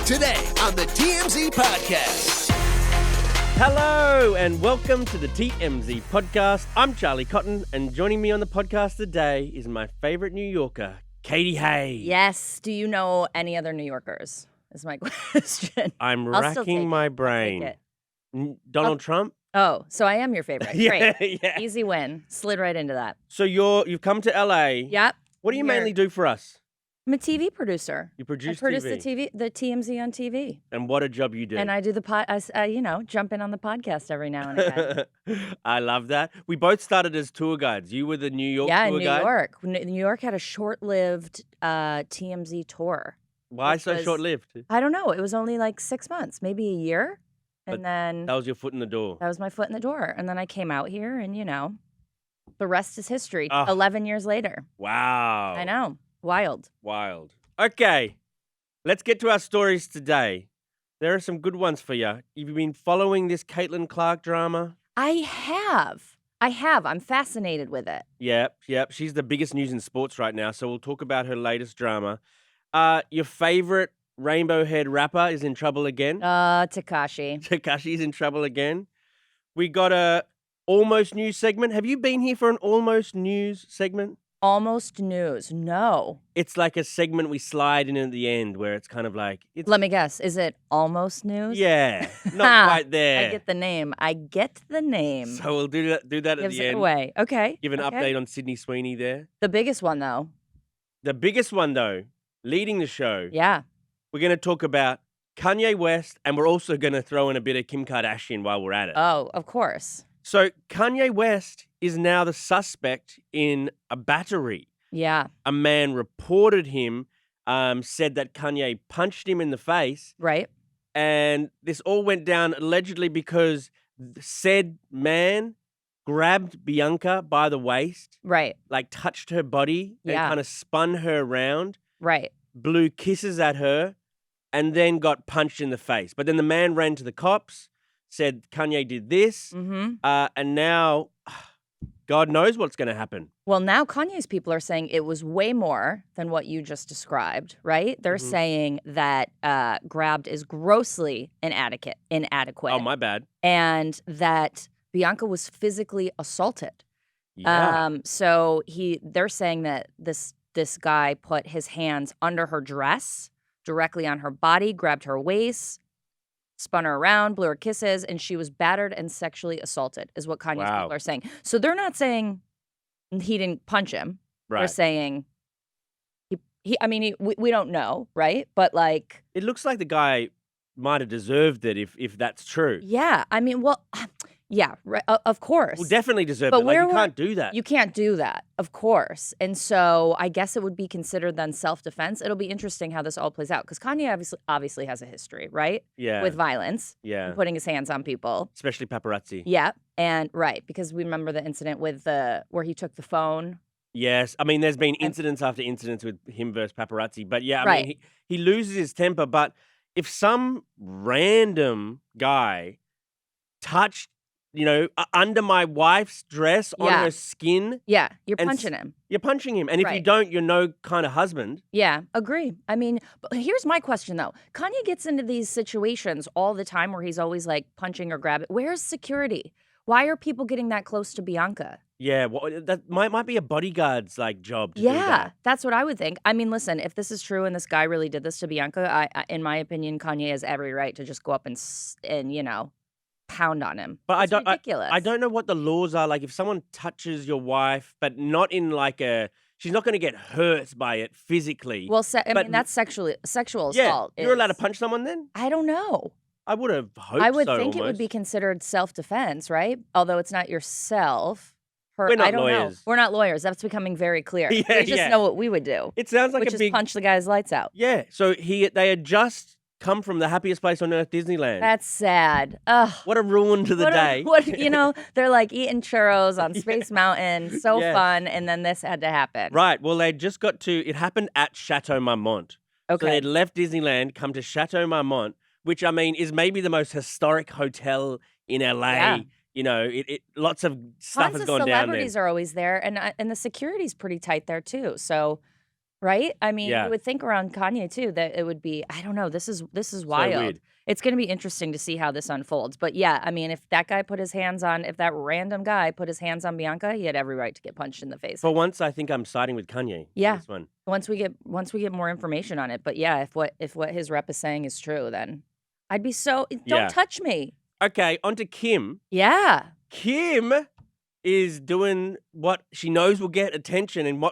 Today on the TMZ Podcast. Hello and welcome to the TMZ Podcast. I'm Charlie Cotton, and joining me on the podcast today is my favorite New Yorker, Katie Hay. Yes. Do you know any other New Yorkers? Is my question. I'm I'll still racking take my it. I'll brain. take Donald Trump? Oh, so I am your favorite. Yeah, Great. yeah. Easy win. Slid right into that. So you've come to LA. Yep. What do you Here. mainly do for us? I'm a TV producer. You produce I produce TV. the TMZ on TV. And what a job you do. And I do the jump in on the podcast every now and again. I love that. We both started as tour guides. You were the New York yeah, tour in guide. New York. New York had a short-lived TMZ tour. Why which so was- short-lived? I don't know. It was only like 6 months, maybe a year. And But then That was your foot in the door. that was my foot in the door. And then I came out here and, the rest is history. Ah. 11 years later. Wow. I know. Wild. Wild. Okay, let's get to our stories today. There are some good ones for you. You've been following this Caitlin Clark drama? I have. I'm fascinated with it. Yep. She's the biggest news in sports right now, so we'll talk about her latest drama. Your favorite rainbow-haired rapper is in trouble again. Tekashi. Tekashi's in trouble again. We got a almost news segment. Have you been here for an almost news segment? Almost news. No. It's like a segment we slide in at the end where it's kind of like... Let me guess. Is it almost news? Yeah, not quite there. I get the name. So we'll do that at Gives the it end. away. Okay. Give an okay. update on Sydney Sweeney there. The biggest one, though. The biggest one, though, leading the show, Yeah. we're going to talk about Kanye West, and we're also going to throw in a bit of Kim Kardashian while we're at it. Oh, of course. So Kanye West is now the suspect in a battery. Yeah. A man reported him, said that Kanye punched him in the face, Right. and this all went down allegedly because said man grabbed Bianca by the waist, Right. like touched her body and Yeah. kind of spun her around, Right. blew kisses at her, and then got punched in the face. But then the man ran to the cops, said Kanye did this, Mm-hmm. and now God knows what's going to happen. Well, now Kanye's people are saying it was way more than what you just described, right? They're Mhm. saying that grabbed is grossly inadequate, Oh, my bad. and that Bianca was physically assaulted. Yeah. So they're saying that this guy put his hands under her dress, directly on her body, grabbed her waist, spun her around, blew her kisses, and she was battered and sexually assaulted, is what Kanye's Wow. people are saying. So they're not saying he didn't punch him. They're Right. saying we don't know, right? But like, It looks like the guy might have deserved it if that's true. yeah, yeah, right, of course. Well, definitely deserved But it. Like, where you were- can't do that. You can't do that, of course. And so I guess it would be considered then self-defense. It'll be interesting how this all plays out because Kanye obviously has a history, right? Yeah. With violence, Yeah. and putting his hands on people. Especially paparazzi. Yeah, and right, because we remember the incident with where he took the phone. Yes. I mean, there's been incidents after incidents with him versus paparazzi. But yeah, I Right. mean, he loses his temper. But if some random guy touched, under my wife's dress on Yeah. her skin, Yeah, you're And punching him. you're punching him. And if you Right. don't, you're no kind of husband. Yeah, agree. I mean, but here's my question though. Kanye gets into these situations all the time where he's always like punching or grabbing. Where's security? Why are people getting that close to Bianca? Yeah, well, that might be a bodyguard's job to do Yeah, that. that's what I would think. I mean, listen, if this is true and this guy really did this to Bianca, in my opinion, Kanye has every right to just go up and pound on him. But It's ridiculous. I don't know what the laws are. Like, if someone touches your wife, but not in she's not going to get hurt by it physically. Well, I but- mean, that's sexual yeah, assault. you're allowed to is- punch someone then? I don't know. I would have hoped I would so, think it would be almost. considered self-defense, right? Although it's not yourself. We're not I don't know. lawyers. We're not lawyers. That's becoming very clear. Yeah, we just yeah. know what we would do, It sounds like which a is big punch the guy's lights out. Yeah. So they had just come from the happiest place on earth, Disneyland. That's sad. Ugh. What a ruin to the day. They're like eating churros on Space Mountain. So Yeah. fun. And then this had to happen. Right. Well, they just got to. It happened at Chateau Marmont. So Okay. they'd left Disneyland, come to Chateau Marmont, which I mean is maybe the most historic hotel in LA. Yeah. Lots of stuff Tons has of gone down there. celebrities are always there, and the security's pretty tight there too. So Right? I mean, Yeah. you would think around Kanye too that it would be, I don't know, this is So wild. weird. It's going to be interesting to see how this unfolds. But yeah, I mean, if that random guy put his hands on Bianca, he had every right to get punched in the face. For once, I think I'm siding with Kanye. On Yeah. this one. Once we get more information on it. But yeah, if what his rep is saying is true, then I'd be don't Yeah. touch me. Okay, on to Kim. Yeah. Kim is doing what she knows will get attention and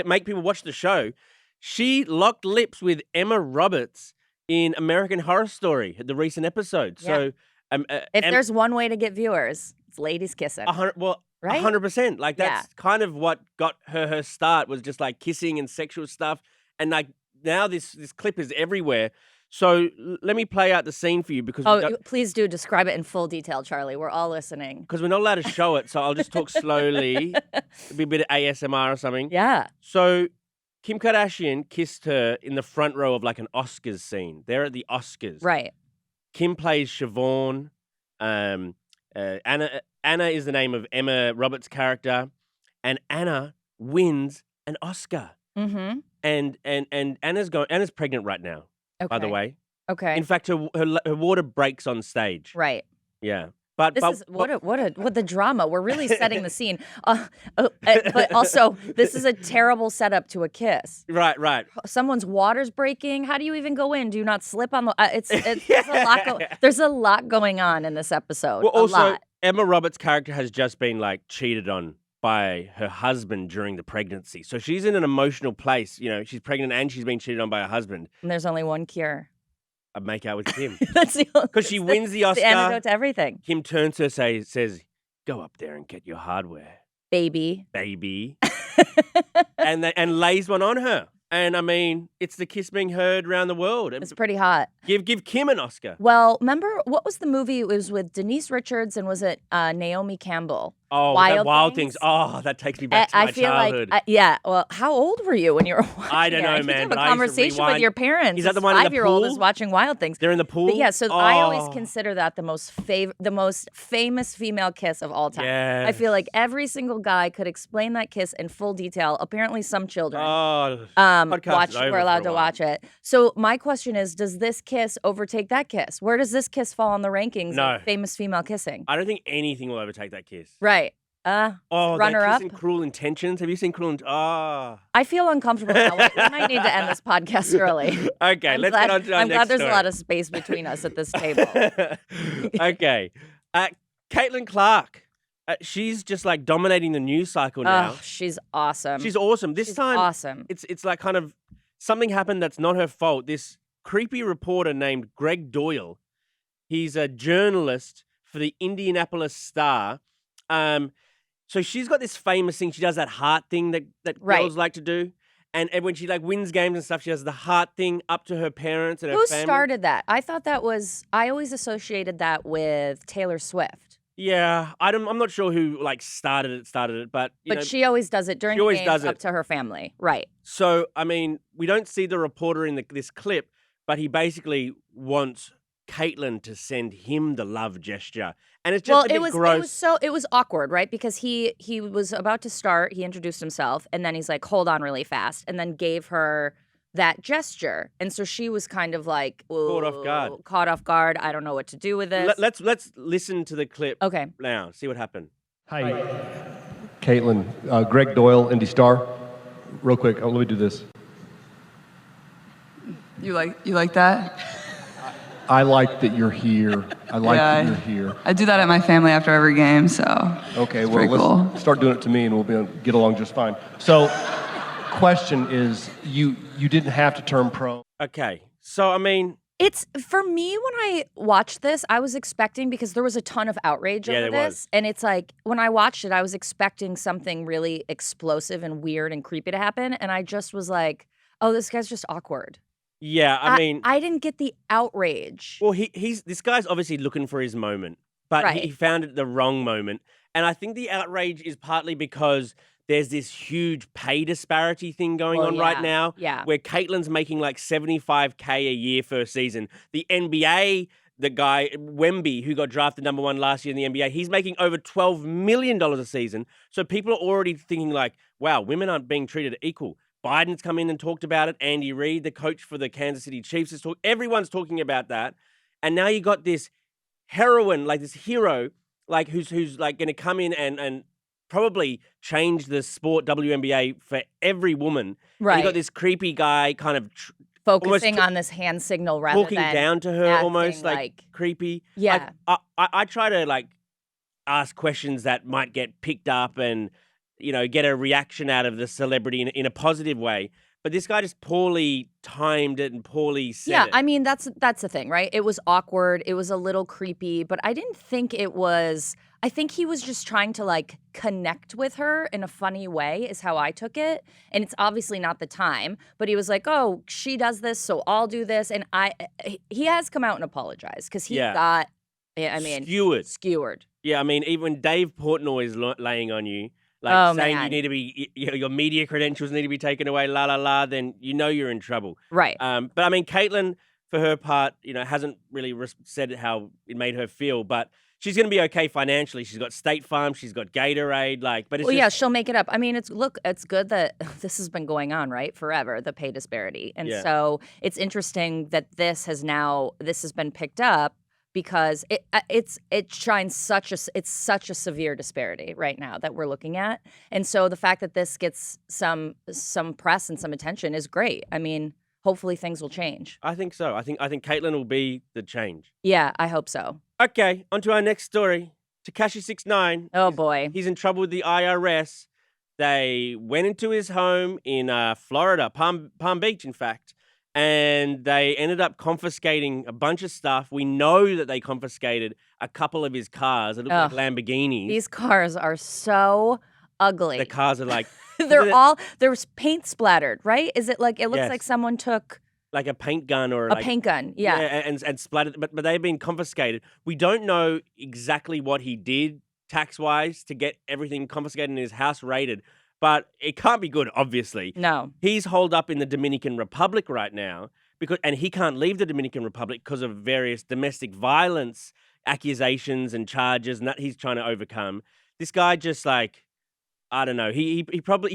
make people watch the show. She locked lips with Emma Roberts in American Horror Story, the recent episode. Yeah. So, If there's one way to get viewers, it's ladies kissing. 100%. Like Yeah. that's kind of what got her start, was just like kissing and sexual stuff. And like now this clip is everywhere. So let me play out the scene for you because Please do describe it in full detail, Charlie. We're all listening. we're not allowed to show it. So I'll just talk slowly. It'll be a bit of ASMR or something. Yeah. So Kim Kardashian kissed her in the front row of like an Oscars scene. They're at the Oscars. Right. Kim plays Siobhan. Anna is the name of Emma Roberts' character, and Anna wins an Oscar. Mm-hmm. And Anna's pregnant right now. Okay. By the way. Okay. In fact, her water breaks on stage. Right. Yeah. But What the drama. We're really setting the scene. But also, this is a terrible setup to a kiss. Right. Someone's water's breaking. How do you even go in? Do you not slip on the? There's a lot. There's a lot going on in this episode. Well, also, a lot. Emma Roberts' character has just been like cheated on by her husband during the pregnancy, so she's in an emotional place. You know, she's pregnant and she's been cheated on by her husband. And there's only one cure. I'd make out with Kim. That's because she wins the Oscar. The antidote to everything. Kim turns to her, says, "Go up there and get your hardware, baby," and lays one on her. And I mean, it's the kiss being heard around the world. It's pretty hot. Give Kim an Oscar. Well, remember what was the movie? It was with Denise Richards and was it Naomi Campbell? Oh, Wild Things. Oh, that takes me back to my childhood. Yeah. Well, how old were you when you were watching I don't know, it? man. You have a conversation with your parents. Is that the one in the pool? 5-year-old is watching Wild Things. They're in the pool? But yeah, so I always consider that the most famous female kiss of all time. Yes. I feel like every single guy could explain that kiss in full detail. Apparently some children were allowed to watch it. So my question is, does this kiss overtake that kiss? Where does this kiss fall on the rankings of famous female kissing? I don't think anything will overtake that kiss. Right. Runner up. Cruel Intentions. Have you seen Cruel? I feel uncomfortable now. We might need to end this podcast early. Okay, let's get on to our I'm next glad there's story. a lot of space between us at this table. Okay, Caitlin Clark. She's just like dominating the news cycle now. Oh, she's awesome. She's awesome. This time, awesome. It's like kind of something happened that's not her fault. This creepy reporter named Greg Doyle. He's a journalist for the Indianapolis Star. So she's got this famous thing. She does that heart thing that girls like to do. And when she like wins games and stuff, she does the heart thing up to her parents and her family. Who started that? I thought I always associated that with Taylor Swift. Yeah, I'm not sure who like started it, but she always does it during the games up to her family, right? So I mean, we don't see the reporter in this clip, but he basically wants Caitlin to send him the love gesture, and it's just a bit gross. It was awkward, right? Because he was about to start. He introduced himself, and then he's like, "Hold on, really fast," and then gave her that gesture, and so she was kind of like caught off guard. I don't know what to do with this. Let's listen to the clip. Okay. Now, see what happened. Hi, Caitlin. Greg Doyle, Indy Star. Real quick, let me do this. You like that? I like that you're here. I like that you're here. I do that at my family after every game, so. Okay, well, let's start doing it to me, and we'll get along just fine. So, question is, you didn't have to turn pro. Okay, so I mean, it's for me when I watched this, I was expecting, because there was a ton of outrage over this, and it's like when I watched it, I was expecting something really explosive and weird and creepy to happen, and I just was like, oh, this guy's just awkward. Yeah, I mean, I didn't get the outrage. Well, this guy's obviously looking for his moment, but he found it the wrong moment. And I think the outrage is partly because there's this huge pay disparity thing going on right now. Yeah. Where Caitlin's making like $75K a year for a season. The NBA, the guy, Wemby, who got drafted #1 last year in the NBA, he's making over $12 million a season. So people are already thinking like, wow, women aren't being treated equal. Biden's come in and talked about it. Andy Reid, the coach for the Kansas City Chiefs, everyone's talking about that. And now you got this heroine, like this hero, like who's like going to come in and probably change the sport WNBA for every woman. Right. And you got this creepy guy kind of Focusing on this hand signal rather talking than down to her, acting almost like creepy. Yeah. Like, I try to like ask questions that might get picked up and, you know, get a reaction out of the celebrity in a positive way. But this guy just poorly timed it and poorly said it. I mean, that's the thing, right? It was awkward. It was a little creepy, but I didn't think it was. I think he was just trying to like connect with her in a funny way is how I took it. And it's obviously not the time, but he was like, oh, she does this, so I'll do this. And he has come out and apologized because he got, I mean, skewered. Yeah, I mean, even when Dave Portnoy is laying on you, like saying you need to be, your media credentials need to be taken away, la la la, then you know you're in trouble. Right. But I mean, Caitlyn, for her part, you know, hasn't really said how it made her feel, but she's going to be okay financially. She's got State Farm, she's got Gatorade, but it's yeah, she'll make it up. I mean, it's good that this has been going on, right, forever, the pay disparity. And so it's interesting that this has been picked up because it shines such a severe disparity right now that we're looking at. And so the fact that this gets some press and some attention is great. I mean, hopefully things will change. I think so. I think Caitlyn will be the change. Yeah, I hope so. Okay, on to our next story. Tekashi 6ix9ine. Oh boy. He's in trouble with the IRS. They went into his home in Florida, Palm Beach, in fact, and they ended up confiscating a bunch of stuff. We know that they confiscated a couple of his cars. It looked like Lamborghinis. These cars are so ugly. The cars are like... there's paint splattered, right? Is it like, it looks like someone took... Like a paint gun or a paint gun, yeah. And splattered, but they've been confiscated. We don't know exactly what he did tax-wise to get everything confiscated and his house raided, but it can't be good, obviously. No. He's holed up in the Dominican Republic right now, and he can't leave the Dominican Republic because of various domestic violence accusations and charges and that he's trying to overcome. This guy just like... I don't know. He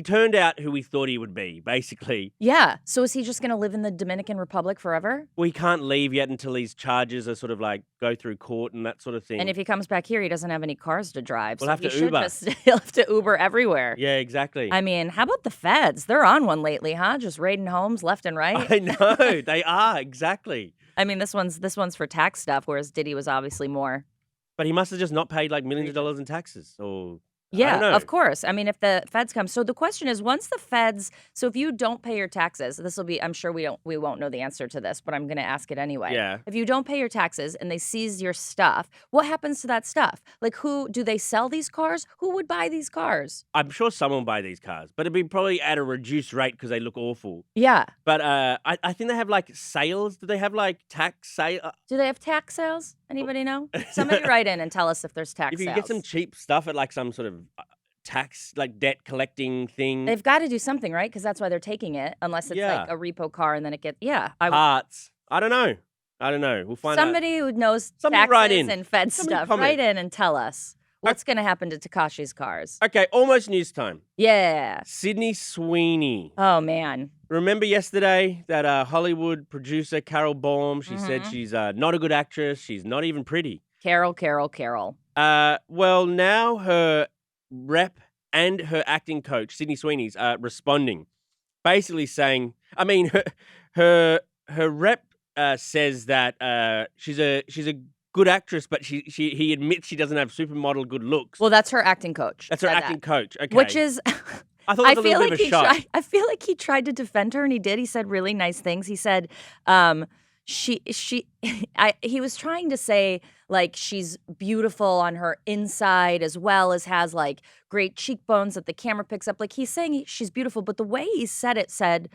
turned out who we thought he would be, basically. Yeah. So is he just going to live in the Dominican Republic forever? Well, he can't leave yet until these charges are sort of like go through court and that sort of thing. And if he comes back here, he doesn't have any cars to drive. We'll so have to Uber. He'll have to Uber everywhere. Yeah, exactly. I mean, how about the feds? They're on one lately, huh? Just raiding homes left and right. I know. They are, exactly. I mean, this one's for tax stuff, whereas Diddy was obviously more. But he must have just not paid like millions of dollars in taxes or... Yeah, of course. I mean, if the feds come. So the question is, so if you don't pay your taxes, I'm sure we won't know the answer to this, but I'm going to ask it anyway. Yeah. If you don't pay your taxes and they seize your stuff, what happens to that stuff? Like, do they sell these cars? Who would buy these cars? I'm sure someone will buy these cars, but it'd be probably at a reduced rate because they look awful. Yeah. But I think they have like sales. Do they have like tax sale? Do they have tax sales? Anybody know? Somebody write in and tell us if there's tax If you sales. get some cheap stuff at like some sort of tax, like debt collecting thing. They've got to do something, right? Because that's why they're taking it, unless it's like a repo car and then it gets, parts. I don't know. We'll find out. Somebody who knows Somebody taxes and Fed stuff, comment. write in and tell us what's going to happen to Tekashi's cars. Okay, almost news time. Yeah. Sydney Sweeney. Oh, man. Remember yesterday that Hollywood producer Carol Baum, she said she's not a good actress. She's not even pretty. Carol. Well, now her rep and her acting coach, Sydney Sweeney's, responding, basically saying, I mean, her rep says that she's a good actress, but he admits she doesn't have supermodel good looks. Well, that's her acting coach. That's her acting coach. Okay. Which is... I thought it was a little bit of a shock. I feel like he tried to defend her, and he did. He said really nice things. He said, he was trying to say like she's beautiful on her inside as well as has like great cheekbones that the camera picks up. Like he's saying she's beautiful, but the way he said it said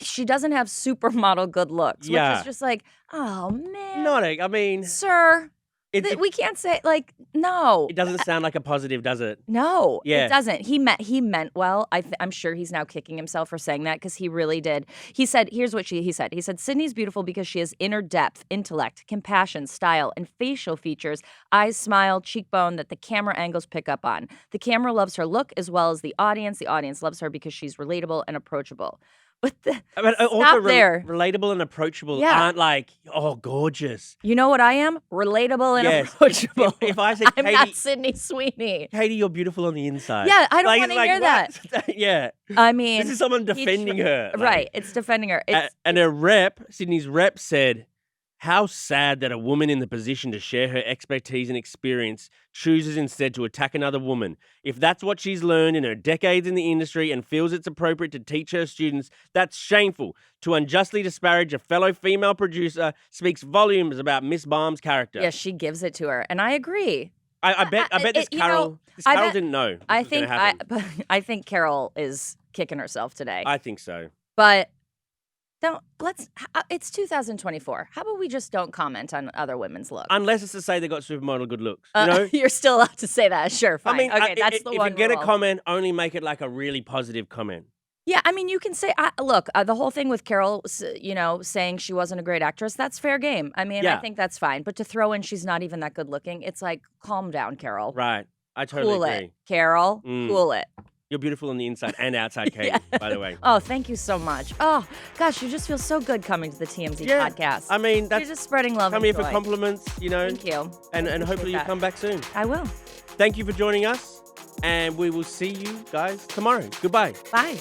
she doesn't have supermodel good looks, which is just like, oh man, I mean, sir. We can't say like no. It doesn't sound like a positive, does it? No, it doesn't. He meant well. I'm sure he's now kicking himself for saying that because he really did. He said, here's what he said. He said, Sydney's beautiful because she has inner depth, intellect, compassion, style, and facial features, eyes, smile, cheekbone that the camera angles pick up on. The camera loves her look as well as the audience. The audience loves her because she's relatable and approachable. What the? But Stop also there. relatable and approachable Yeah. aren't like, oh, gorgeous. You know what I am? Relatable and Yes. approachable. If I said, I'm Katie, not Sydney Sweeney. Katie, you're beautiful on the inside. Yeah, I don't wanna hear what? Yeah. I mean, This is someone defending her. like- Right, it's defending her. It's, And her rep, Sydney's rep, said, how sad that a woman in the position to share her expertise and experience chooses instead to attack another woman. If that's what she's learned in her decades in the industry and feels it's appropriate to teach her students, that's shameful. To unjustly disparage a fellow female producer speaks volumes about Miss Baum's character. yeah, she gives it to her, and I agree. I bet this you know, Carol, I Carol bet- didn't know. This I was gonna think happen. I think Carol is kicking herself today. I think so. But it's 2024. How about we just don't comment on other women's looks? Unless it's to say they got supermodel good looks. You know? You're still allowed to say that. Sure, fine. I mean, okay, that's the if one you get rule. a comment, only make it like a really positive comment. Yeah, I mean, you can say, look, the whole thing with Carol, saying she wasn't a great actress, that's fair game. I mean, I Yeah. think that's fine. But to throw in she's not even that good looking, it's like, calm down, Carol. Right. I totally Cool agree. it, Carol. Mm. Cool it. You're beautiful on the inside and outside, Katie, by the way. Oh, thank you so much. Oh, gosh, you just feel so good coming to the TMZ Yeah, podcast. I mean, You're that's just spreading love come and here for joy. compliments, you know. Thank you. And Appreciate hopefully you that. come back soon. I will. Thank you for joining us, and we will see you guys tomorrow. Goodbye. Bye.